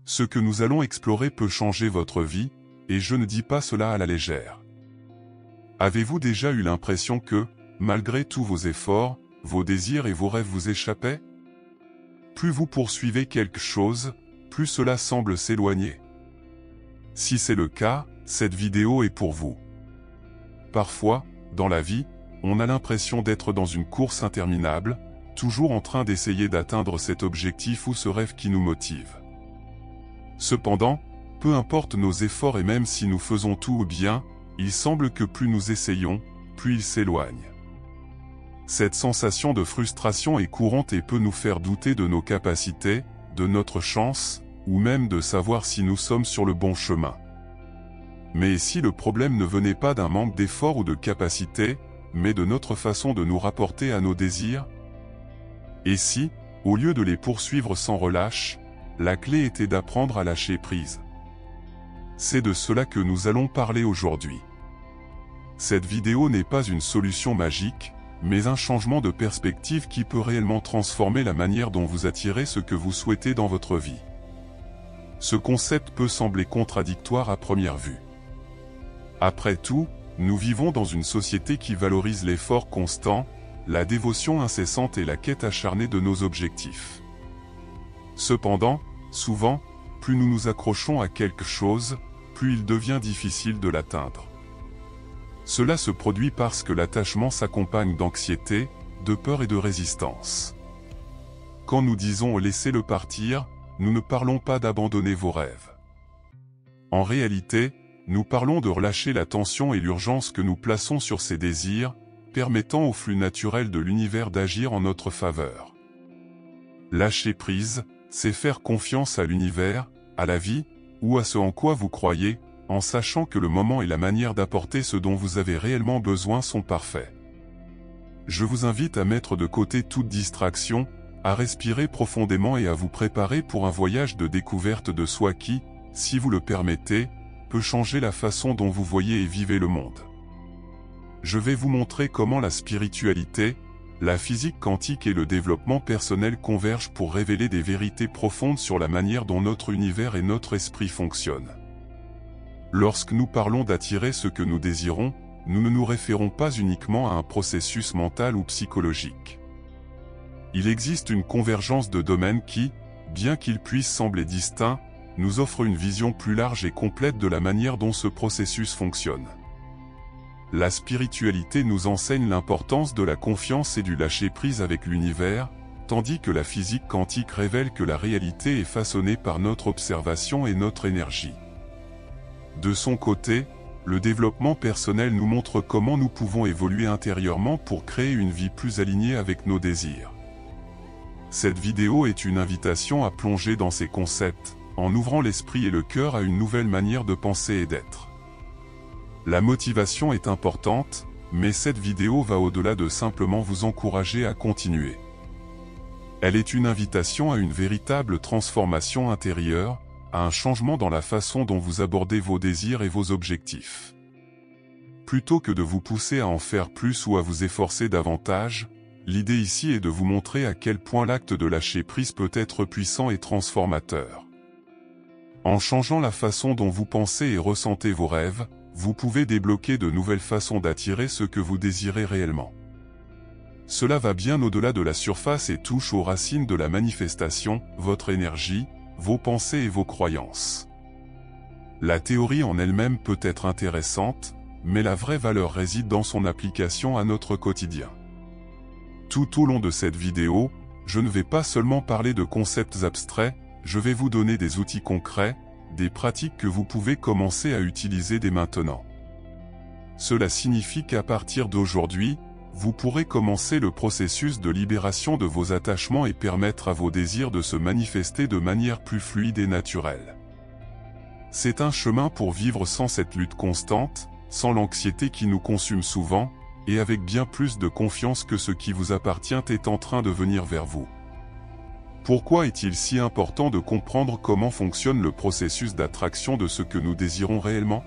Ce que nous allons explorer peut changer votre vie, et je ne dis pas cela à la légère. Avez-vous déjà eu l'impression que, malgré tous vos efforts, vos désirs et vos rêves vous échappaient? Plus vous poursuivez quelque chose, plus cela semble s'éloigner. Si c'est le cas, cette vidéo est pour vous. Parfois, dans la vie, on a l'impression d'être dans une course interminable, toujours en train d'essayer d'atteindre cet objectif ou ce rêve qui nous motive. Cependant, peu importe nos efforts et même si nous faisons tout bien, il semble que plus nous essayons, plus il s'éloigne. Cette sensation de frustration est courante et peut nous faire douter de nos capacités, de notre chance, ou même de savoir si nous sommes sur le bon chemin. Mais si le problème ne venait pas d'un manque d'effort ou de capacité, mais de notre façon de nous rapporter à nos désirs? Et si, au lieu de les poursuivre sans relâche, la clé était d'apprendre à lâcher prise? C'est de cela que nous allons parler aujourd'hui. Cette vidéo n'est pas une solution magique, mais un changement de perspective qui peut réellement transformer la manière dont vous attirez ce que vous souhaitez dans votre vie. Ce concept peut sembler contradictoire à première vue. Après tout, nous vivons dans une société qui valorise l'effort constant, la dévotion incessante et la quête acharnée de nos objectifs. Cependant, souvent, plus nous nous accrochons à quelque chose, plus il devient difficile de l'atteindre. Cela se produit parce que l'attachement s'accompagne d'anxiété, de peur et de résistance. Quand nous disons « laissez-le partir », nous ne parlons pas d'abandonner vos rêves. En réalité, nous parlons de relâcher la tension et l'urgence que nous plaçons sur ces désirs, permettant au flux naturel de l'univers d'agir en notre faveur. Lâcher prise, c'est faire confiance à l'univers, à la vie, ou à ce en quoi vous croyez, en sachant que le moment et la manière d'apporter ce dont vous avez réellement besoin sont parfaits. Je vous invite à mettre de côté toute distraction, à respirer profondément et à vous préparer pour un voyage de découverte de soi qui, si vous le permettez, peut changer la façon dont vous voyez et vivez le monde. Je vais vous montrer comment la spiritualité, la physique quantique et le développement personnel convergent pour révéler des vérités profondes sur la manière dont notre univers et notre esprit fonctionnent. Lorsque nous parlons d'attirer ce que nous désirons, nous ne nous référons pas uniquement à un processus mental ou psychologique. Il existe une convergence de domaines qui, bien qu'ils puissent sembler distincts, nous offrent une vision plus large et complète de la manière dont ce processus fonctionne. La spiritualité nous enseigne l'importance de la confiance et du lâcher-prise avec l'univers, tandis que la physique quantique révèle que la réalité est façonnée par notre observation et notre énergie. De son côté, le développement personnel nous montre comment nous pouvons évoluer intérieurement pour créer une vie plus alignée avec nos désirs. Cette vidéo est une invitation à plonger dans ces concepts, en ouvrant l'esprit et le cœur à une nouvelle manière de penser et d'être. La motivation est importante, mais cette vidéo va au-delà de simplement vous encourager à continuer. Elle est une invitation à une véritable transformation intérieure, à un changement dans la façon dont vous abordez vos désirs et vos objectifs. Plutôt que de vous pousser à en faire plus ou à vous efforcer davantage, l'idée ici est de vous montrer à quel point l'acte de lâcher prise peut être puissant et transformateur. En changeant la façon dont vous pensez et ressentez vos rêves, vous pouvez débloquer de nouvelles façons d'attirer ce que vous désirez réellement. Cela va bien au-delà de la surface et touche aux racines de la manifestation, votre énergie, vos pensées et vos croyances. La théorie en elle-même peut être intéressante, mais la vraie valeur réside dans son application à notre quotidien. Tout au long de cette vidéo, je ne vais pas seulement parler de concepts abstraits, je vais vous donner des outils concrets, des pratiques que vous pouvez commencer à utiliser dès maintenant. Cela signifie qu'à partir d'aujourd'hui, vous pourrez commencer le processus de libération de vos attachements et permettre à vos désirs de se manifester de manière plus fluide et naturelle. C'est un chemin pour vivre sans cette lutte constante, sans l'anxiété qui nous consume souvent, et avec bien plus de confiance que ce qui vous appartient est en train de venir vers vous. Pourquoi est-il si important de comprendre comment fonctionne le processus d'attraction de ce que nous désirons réellement?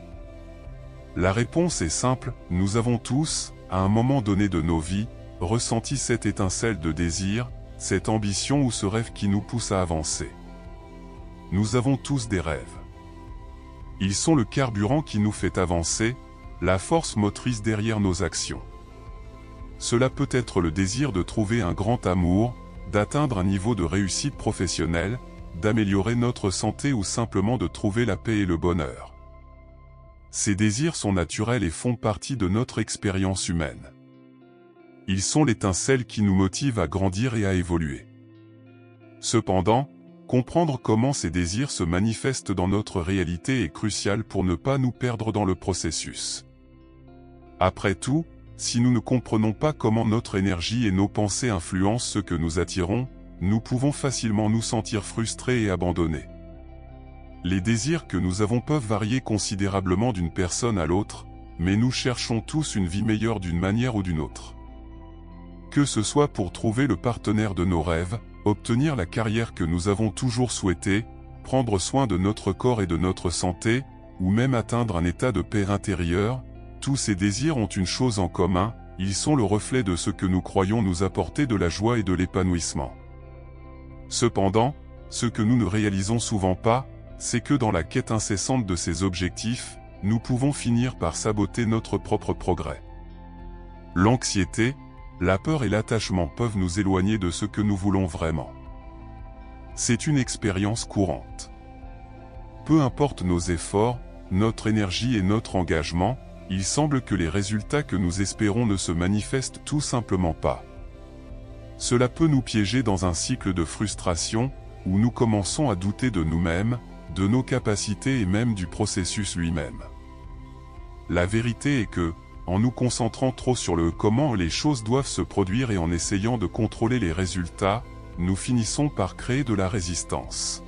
La réponse est simple, nous avons tous, à un moment donné de nos vies, ressenti cette étincelle de désir, cette ambition ou ce rêve qui nous pousse à avancer. nous avons tous des rêves. Ils sont le carburant qui nous fait avancer, la force motrice derrière nos actions. Cela peut être le désir de trouver un grand amour, d'atteindre un niveau de réussite professionnelle, d'améliorer notre santé ou simplement de trouver la paix et le bonheur. Ces désirs sont naturels et font partie de notre expérience humaine. Ils sont l'étincelle qui nous motive à grandir et à évoluer. Cependant, comprendre comment ces désirs se manifestent dans notre réalité est crucial pour ne pas nous perdre dans le processus. Après tout, si nous ne comprenons pas comment notre énergie et nos pensées influencent ce que nous attirons, nous pouvons facilement nous sentir frustrés et abandonnés. Les désirs que nous avons peuvent varier considérablement d'une personne à l'autre, mais nous cherchons tous une vie meilleure d'une manière ou d'une autre. Que ce soit pour trouver le partenaire de nos rêves, obtenir la carrière que nous avons toujours souhaitée, prendre soin de notre corps et de notre santé, ou même atteindre un état de paix intérieure, tous ces désirs ont une chose en commun, ils sont le reflet de ce que nous croyons nous apporter de la joie et de l'épanouissement. Cependant, ce que nous ne réalisons souvent pas, c'est que dans la quête incessante de ces objectifs, nous pouvons finir par saboter notre propre progrès. L'anxiété, la peur et l'attachement peuvent nous éloigner de ce que nous voulons vraiment. C'est une expérience courante. Peu importe nos efforts, notre énergie et notre engagement, il semble que les résultats que nous espérons ne se manifestent tout simplement pas. Cela peut nous piéger dans un cycle de frustration, où nous commençons à douter de nous-mêmes, de nos capacités et même du processus lui-même. La vérité est que, en nous concentrant trop sur le comment les choses doivent se produire et en essayant de contrôler les résultats, nous finissons par créer de la résistance.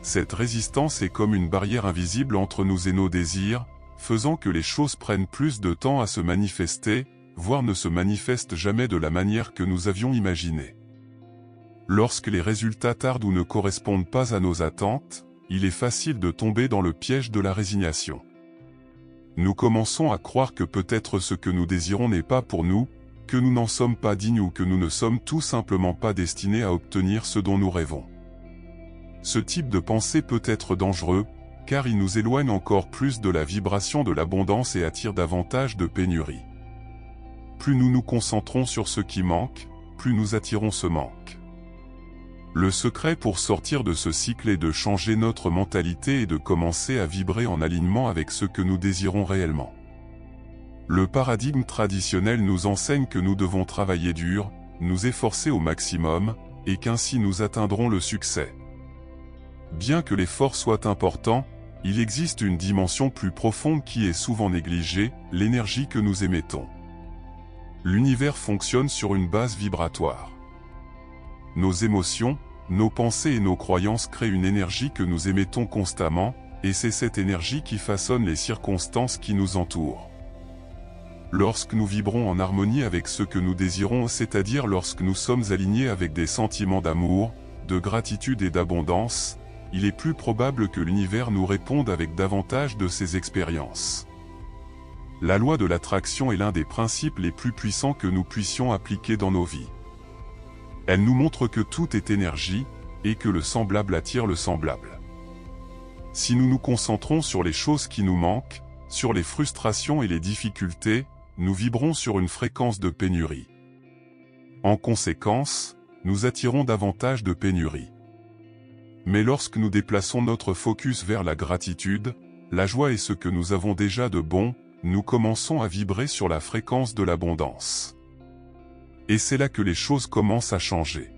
Cette résistance est comme une barrière invisible entre nous et nos désirs, faisant que les choses prennent plus de temps à se manifester, voire ne se manifestent jamais de la manière que nous avions imaginée. Lorsque les résultats tardent ou ne correspondent pas à nos attentes, il est facile de tomber dans le piège de la résignation. Nous commençons à croire que peut-être ce que nous désirons n'est pas pour nous, que nous n'en sommes pas dignes ou que nous ne sommes tout simplement pas destinés à obtenir ce dont nous rêvons. Ce type de pensée peut être dangereux, car il nous éloigne encore plus de la vibration de l'abondance et attire davantage de pénurie. Plus nous nous concentrons sur ce qui manque, plus nous attirons ce manque. Le secret pour sortir de ce cycle est de changer notre mentalité et de commencer à vibrer en alignement avec ce que nous désirons réellement. Le paradigme traditionnel nous enseigne que nous devons travailler dur, nous efforcer au maximum, et qu'ainsi nous atteindrons le succès. Bien que l'effort soit important, il existe une dimension plus profonde qui est souvent négligée, l'énergie que nous émettons. L'univers fonctionne sur une base vibratoire. Nos émotions, nos pensées et nos croyances créent une énergie que nous émettons constamment, et c'est cette énergie qui façonne les circonstances qui nous entourent. Lorsque nous vibrons en harmonie avec ce que nous désirons, c'est-à-dire lorsque nous sommes alignés avec des sentiments d'amour, de gratitude et d'abondance, il est plus probable que l'univers nous réponde avec davantage de ces expériences. La loi de l'attraction est l'un des principes les plus puissants que nous puissions appliquer dans nos vies. Elle nous montre que tout est énergie, et que le semblable attire le semblable. Si nous nous concentrons sur les choses qui nous manquent, sur les frustrations et les difficultés, nous vibrons sur une fréquence de pénurie. En conséquence, nous attirons davantage de pénurie. Mais lorsque nous déplaçons notre focus vers la gratitude, la joie et ce que nous avons déjà de bon, nous commençons à vibrer sur la fréquence de l'abondance. Et c'est là que les choses commencent à changer.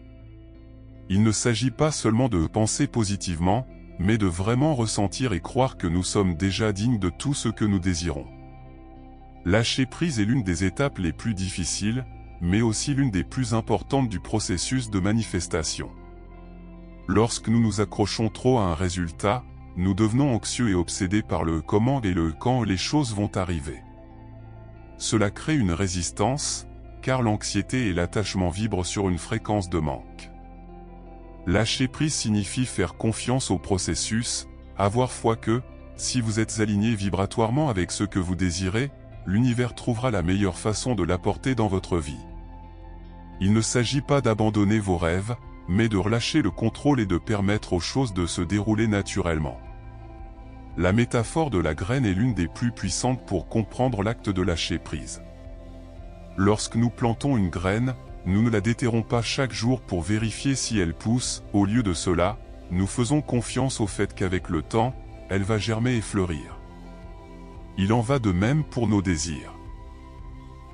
Il ne s'agit pas seulement de penser positivement, mais de vraiment ressentir et croire que nous sommes déjà dignes de tout ce que nous désirons. Lâcher prise est l'une des étapes les plus difficiles, mais aussi l'une des plus importantes du processus de manifestation. Lorsque nous nous accrochons trop à un résultat, nous devenons anxieux et obsédés par le comment et le quand les choses vont arriver. Cela crée une résistance, car l'anxiété et l'attachement vibrent sur une fréquence de manque. Lâcher prise signifie faire confiance au processus, avoir foi que, si vous êtes aligné vibratoirement avec ce que vous désirez, l'univers trouvera la meilleure façon de l'apporter dans votre vie. Il ne s'agit pas d'abandonner vos rêves, mais de relâcher le contrôle et de permettre aux choses de se dérouler naturellement. La métaphore de la graine est l'une des plus puissantes pour comprendre l'acte de lâcher prise. Lorsque nous plantons une graine, nous ne la déterrons pas chaque jour pour vérifier si elle pousse. Au lieu de cela, nous faisons confiance au fait qu'avec le temps, elle va germer et fleurir. Il en va de même pour nos désirs.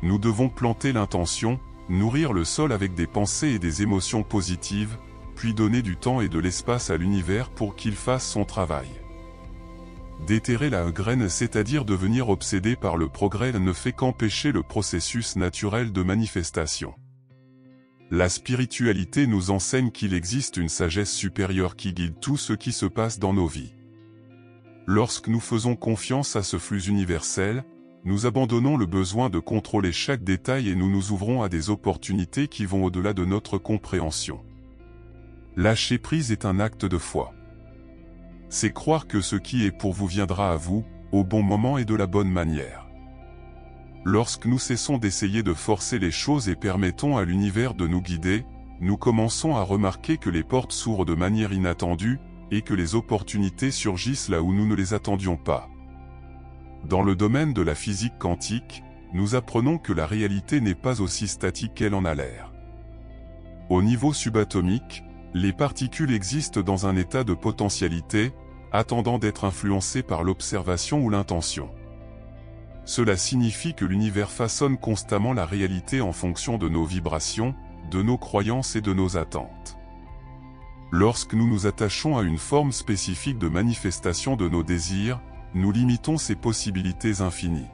Nous devons planter l'intention, nourrir le sol avec des pensées et des émotions positives, puis donner du temps et de l'espace à l'univers pour qu'il fasse son travail. Déterrer la graine, c'est-à-dire devenir obsédé par le progrès, ne fait qu'empêcher le processus naturel de manifestation. La spiritualité nous enseigne qu'il existe une sagesse supérieure qui guide tout ce qui se passe dans nos vies. Lorsque nous faisons confiance à ce flux universel, nous abandonnons le besoin de contrôler chaque détail et nous nous ouvrons à des opportunités qui vont au-delà de notre compréhension. Lâcher prise est un acte de foi. C'est croire que ce qui est pour vous viendra à vous, au bon moment et de la bonne manière. Lorsque nous cessons d'essayer de forcer les choses et permettons à l'univers de nous guider, nous commençons à remarquer que les portes s'ouvrent de manière inattendue, et que les opportunités surgissent là où nous ne les attendions pas. Dans le domaine de la physique quantique, nous apprenons que la réalité n'est pas aussi statique qu'elle en a l'air. Au niveau subatomique, les particules existent dans un état de potentialité, attendant d'être influencées par l'observation ou l'intention. Cela signifie que l'univers façonne constamment la réalité en fonction de nos vibrations, de nos croyances et de nos attentes. Lorsque nous nous attachons à une forme spécifique de manifestation de nos désirs, nous limitons ces possibilités infinies.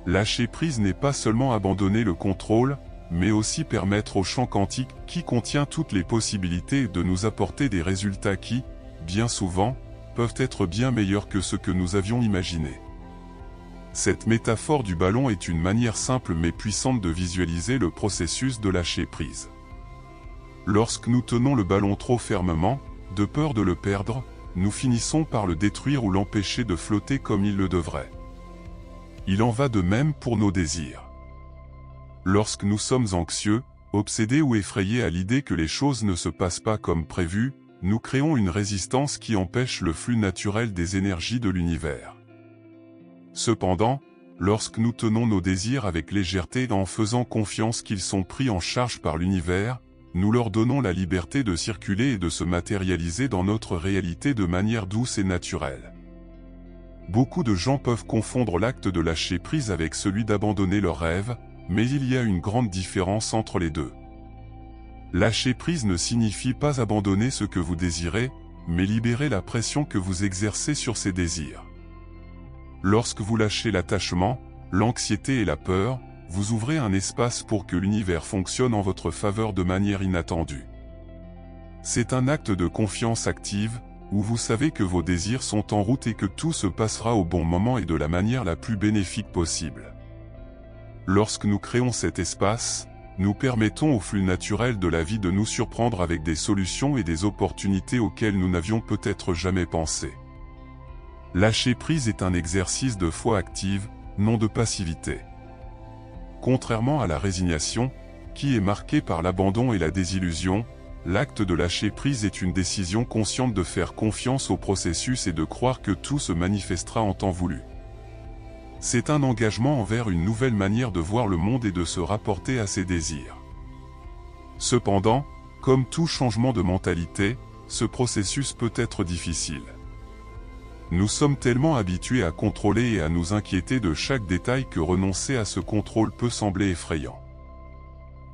Lâcher prise n'est pas seulement abandonner le contrôle, mais aussi permettre au champ quantique, qui contient toutes les possibilités, de nous apporter des résultats qui, bien souvent, peuvent être bien meilleurs que ce que nous avions imaginé. Cette métaphore du ballon est une manière simple mais puissante de visualiser le processus de lâcher prise. Lorsque nous tenons le ballon trop fermement, de peur de le perdre, nous finissons par le détruire ou l'empêcher de flotter comme il le devrait. Il en va de même pour nos désirs. Lorsque nous sommes anxieux, obsédés ou effrayés à l'idée que les choses ne se passent pas comme prévu, nous créons une résistance qui empêche le flux naturel des énergies de l'univers. Cependant, lorsque nous tenons nos désirs avec légèreté en faisant confiance qu'ils sont pris en charge par l'univers, nous leur donnons la liberté de circuler et de se matérialiser dans notre réalité de manière douce et naturelle. Beaucoup de gens peuvent confondre l'acte de lâcher prise avec celui d'abandonner leurs rêves, mais il y a une grande différence entre les deux. Lâcher prise ne signifie pas abandonner ce que vous désirez, mais libérer la pression que vous exercez sur ces désirs. Lorsque vous lâchez l'attachement, l'anxiété et la peur, vous ouvrez un espace pour que l'univers fonctionne en votre faveur de manière inattendue. C'est un acte de confiance active, où vous savez que vos désirs sont en route et que tout se passera au bon moment et de la manière la plus bénéfique possible. Lorsque nous créons cet espace, nous permettons au flux naturel de la vie de nous surprendre avec des solutions et des opportunités auxquelles nous n'avions peut-être jamais pensé. Lâcher prise est un exercice de foi active, non de passivité. Contrairement à la résignation, qui est marquée par l'abandon et la désillusion, l'acte de lâcher prise est une décision consciente de faire confiance au processus et de croire que tout se manifestera en temps voulu. C'est un engagement envers une nouvelle manière de voir le monde et de se rapporter à ses désirs. Cependant, comme tout changement de mentalité, ce processus peut être difficile. Nous sommes tellement habitués à contrôler et à nous inquiéter de chaque détail que renoncer à ce contrôle peut sembler effrayant.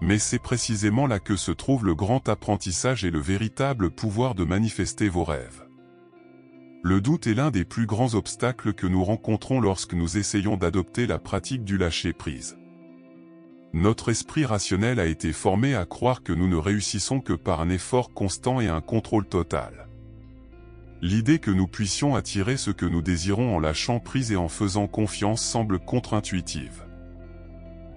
Mais c'est précisément là que se trouve le grand apprentissage et le véritable pouvoir de manifester vos rêves. Le doute est l'un des plus grands obstacles que nous rencontrons lorsque nous essayons d'adopter la pratique du lâcher-prise. Notre esprit rationnel a été formé à croire que nous ne réussissons que par un effort constant et un contrôle total. L'idée que nous puissions attirer ce que nous désirons en lâchant prise et en faisant confiance semble contre-intuitive.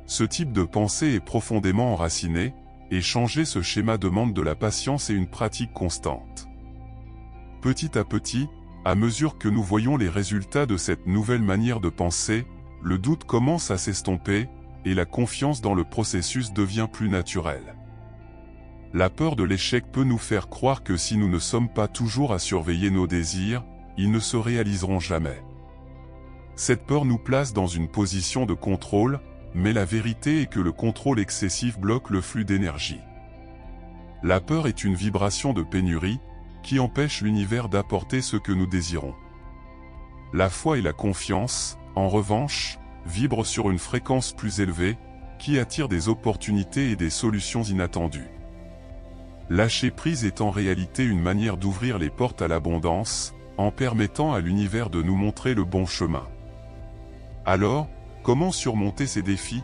Ce type de pensée est profondément enraciné, et changer ce schéma demande de la patience et une pratique constante. Petit à petit, à mesure que nous voyons les résultats de cette nouvelle manière de penser, le doute commence à s'estomper, et la confiance dans le processus devient plus naturelle. La peur de l'échec peut nous faire croire que si nous ne sommes pas toujours à surveiller nos désirs, ils ne se réaliseront jamais. Cette peur nous place dans une position de contrôle, mais la vérité est que le contrôle excessif bloque le flux d'énergie. La peur est une vibration de pénurie, qui empêche l'univers d'apporter ce que nous désirons. La foi et la confiance, en revanche, vibrent sur une fréquence plus élevée, qui attire des opportunités et des solutions inattendues. Lâcher prise est en réalité une manière d'ouvrir les portes à l'abondance, en permettant à l'univers de nous montrer le bon chemin. Alors, comment surmonter ces défis?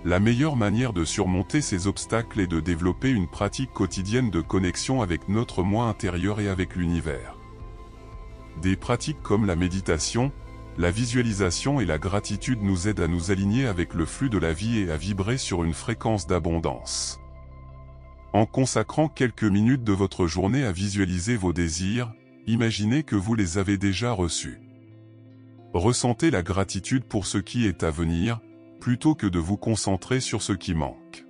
La meilleure manière de surmonter ces obstacles est de développer une pratique quotidienne de connexion avec notre moi intérieur et avec l'univers. Des pratiques comme la méditation, la visualisation et la gratitude nous aident à nous aligner avec le flux de la vie et à vibrer sur une fréquence d'abondance. En consacrant quelques minutes de votre journée à visualiser vos désirs, imaginez que vous les avez déjà reçus. Ressentez la gratitude pour ce qui est à venir, plutôt que de vous concentrer sur ce qui manque.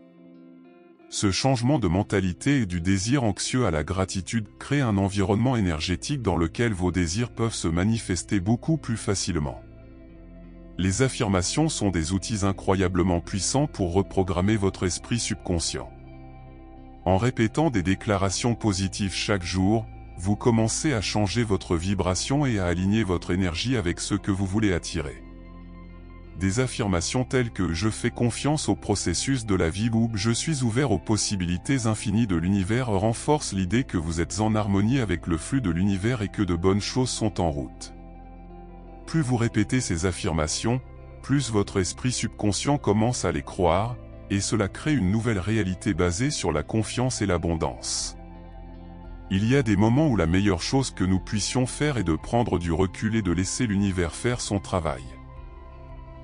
Ce changement de mentalité et du désir anxieux à la gratitude crée un environnement énergétique dans lequel vos désirs peuvent se manifester beaucoup plus facilement. Les affirmations sont des outils incroyablement puissants pour reprogrammer votre esprit subconscient. En répétant des déclarations positives chaque jour, vous commencez à changer votre vibration et à aligner votre énergie avec ce que vous voulez attirer. Des affirmations telles que « Je fais confiance au processus de la vie » ou « Je suis ouvert aux possibilités infinies de l'univers » renforcent l'idée que vous êtes en harmonie avec le flux de l'univers et que de bonnes choses sont en route. Plus vous répétez ces affirmations, plus votre esprit subconscient commence à les croire, et cela crée une nouvelle réalité basée sur la confiance et l'abondance. Il y a des moments où la meilleure chose que nous puissions faire est de prendre du recul et de laisser l'univers faire son travail.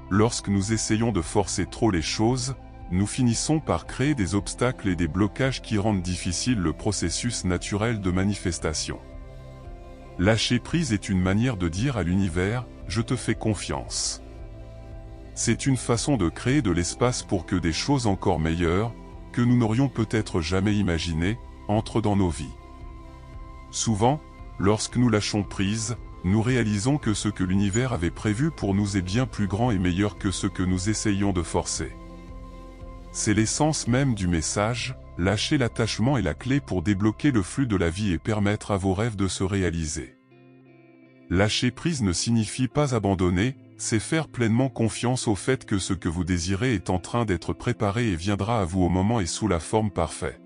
Lorsque nous essayons de forcer trop les choses, nous finissons par créer des obstacles et des blocages qui rendent difficile le processus naturel de manifestation. Lâcher prise est une manière de dire à l'univers « Je te fais confiance ». C'est une façon de créer de l'espace pour que des choses encore meilleures, que nous n'aurions peut-être jamais imaginées, entrent dans nos vies. Souvent, lorsque nous lâchons prise, nous réalisons que ce que l'univers avait prévu pour nous est bien plus grand et meilleur que ce que nous essayons de forcer. C'est l'essence même du message, lâcher l'attachement est la clé pour débloquer le flux de la vie et permettre à vos rêves de se réaliser. Lâcher prise ne signifie pas abandonner, c'est faire pleinement confiance au fait que ce que vous désirez est en train d'être préparé et viendra à vous au moment et sous la forme parfaite.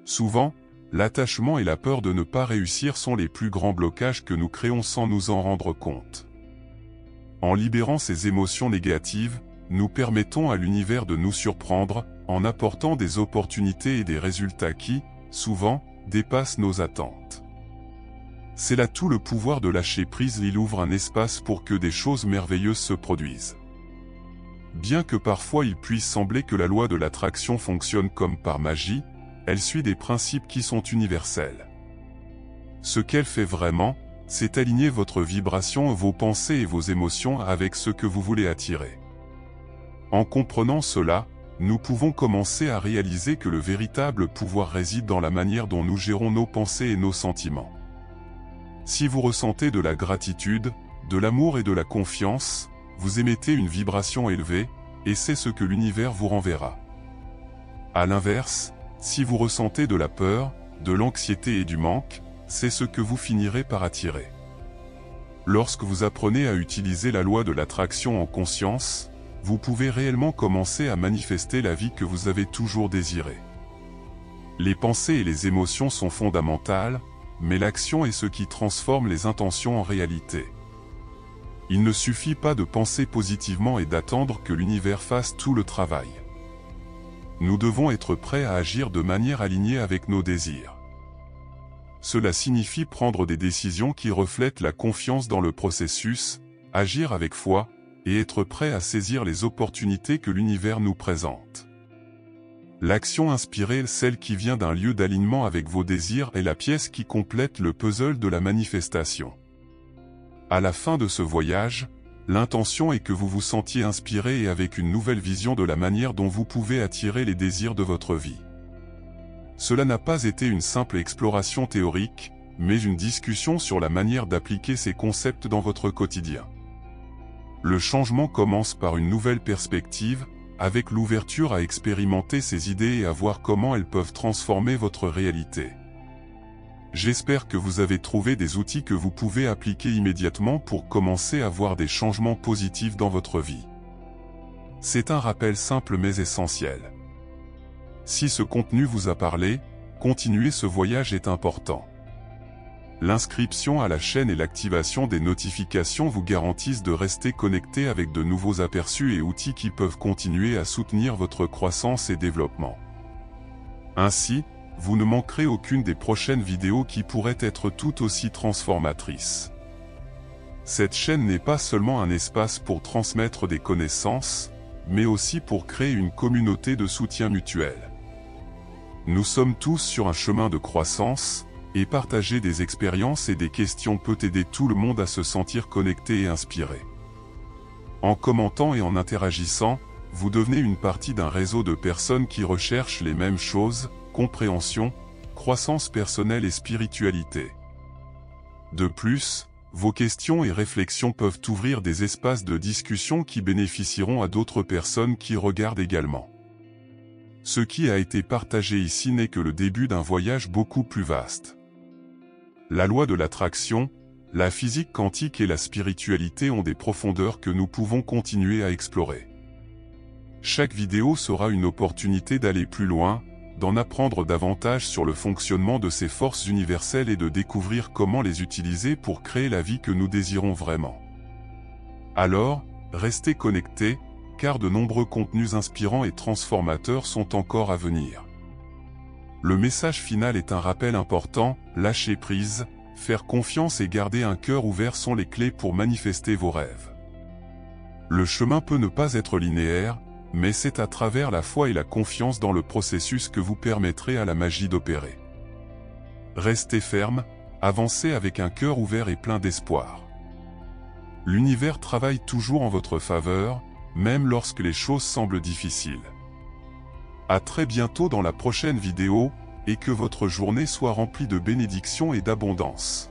Souvent, l'attachement et la peur de ne pas réussir sont les plus grands blocages que nous créons sans nous en rendre compte. En libérant ces émotions négatives, nous permettons à l'univers de nous surprendre, en apportant des opportunités et des résultats qui, souvent, dépassent nos attentes. C'est là tout le pouvoir de lâcher prise, il ouvre un espace pour que des choses merveilleuses se produisent. Bien que parfois il puisse sembler que la loi de l'attraction fonctionne comme par magie, elle suit des principes qui sont universels. Ce qu'elle fait vraiment, c'est aligner votre vibration, vos pensées et vos émotions avec ce que vous voulez attirer. En comprenant cela, nous pouvons commencer à réaliser que le véritable pouvoir réside dans la manière dont nous gérons nos pensées et nos sentiments. Si vous ressentez de la gratitude, de l'amour et de la confiance, vous émettez une vibration élevée, et c'est ce que l'univers vous renverra. À l'inverse, si vous ressentez de la peur, de l'anxiété et du manque, c'est ce que vous finirez par attirer. Lorsque vous apprenez à utiliser la loi de l'attraction en conscience, vous pouvez réellement commencer à manifester la vie que vous avez toujours désirée. Les pensées et les émotions sont fondamentales, mais l'action est ce qui transforme les intentions en réalité. Il ne suffit pas de penser positivement et d'attendre que l'univers fasse tout le travail. Nous devons être prêts à agir de manière alignée avec nos désirs. Cela signifie prendre des décisions qui reflètent la confiance dans le processus, agir avec foi, et être prêt à saisir les opportunités que l'univers nous présente. L'action inspirée, celle qui vient d'un lieu d'alignement avec vos désirs, est la pièce qui complète le puzzle de la manifestation. À la fin de ce voyage, l'intention est que vous vous sentiez inspiré et avec une nouvelle vision de la manière dont vous pouvez attirer les désirs de votre vie. Cela n'a pas été une simple exploration théorique, mais une discussion sur la manière d'appliquer ces concepts dans votre quotidien. Le changement commence par une nouvelle perspective, avec l'ouverture à expérimenter ces idées et à voir comment elles peuvent transformer votre réalité. J'espère que vous avez trouvé des outils que vous pouvez appliquer immédiatement pour commencer à voir des changements positifs dans votre vie. C'est un rappel simple mais essentiel. Si ce contenu vous a parlé, continuer ce voyage est important. L'inscription à la chaîne et l'activation des notifications vous garantissent de rester connecté avec de nouveaux aperçus et outils qui peuvent continuer à soutenir votre croissance et développement. Ainsi, vous ne manquerez aucune des prochaines vidéos qui pourraient être tout aussi transformatrices. Cette chaîne n'est pas seulement un espace pour transmettre des connaissances, mais aussi pour créer une communauté de soutien mutuel. Nous sommes tous sur un chemin de croissance, et partager des expériences et des questions peut aider tout le monde à se sentir connecté et inspiré. En commentant et en interagissant, vous devenez une partie d'un réseau de personnes qui recherchent les mêmes choses, compréhension, croissance personnelle et spiritualité. De plus, vos questions et réflexions peuvent ouvrir des espaces de discussion qui bénéficieront à d'autres personnes qui regardent également. Ce qui a été partagé ici n'est que le début d'un voyage beaucoup plus vaste. La loi de l'attraction, la physique quantique et la spiritualité ont des profondeurs que nous pouvons continuer à explorer. Chaque vidéo sera une opportunité d'aller plus loin, d'en apprendre davantage sur le fonctionnement de ces forces universelles et de découvrir comment les utiliser pour créer la vie que nous désirons vraiment. Alors, restez connectés, car de nombreux contenus inspirants et transformateurs sont encore à venir. Le message final est un rappel important, lâcher prise, faire confiance et garder un cœur ouvert sont les clés pour manifester vos rêves. Le chemin peut ne pas être linéaire, mais c'est à travers la foi et la confiance dans le processus que vous permettrez à la magie d'opérer. Restez ferme, avancez avec un cœur ouvert et plein d'espoir. L'univers travaille toujours en votre faveur, même lorsque les choses semblent difficiles. À très bientôt dans la prochaine vidéo, et que votre journée soit remplie de bénédictions et d'abondance.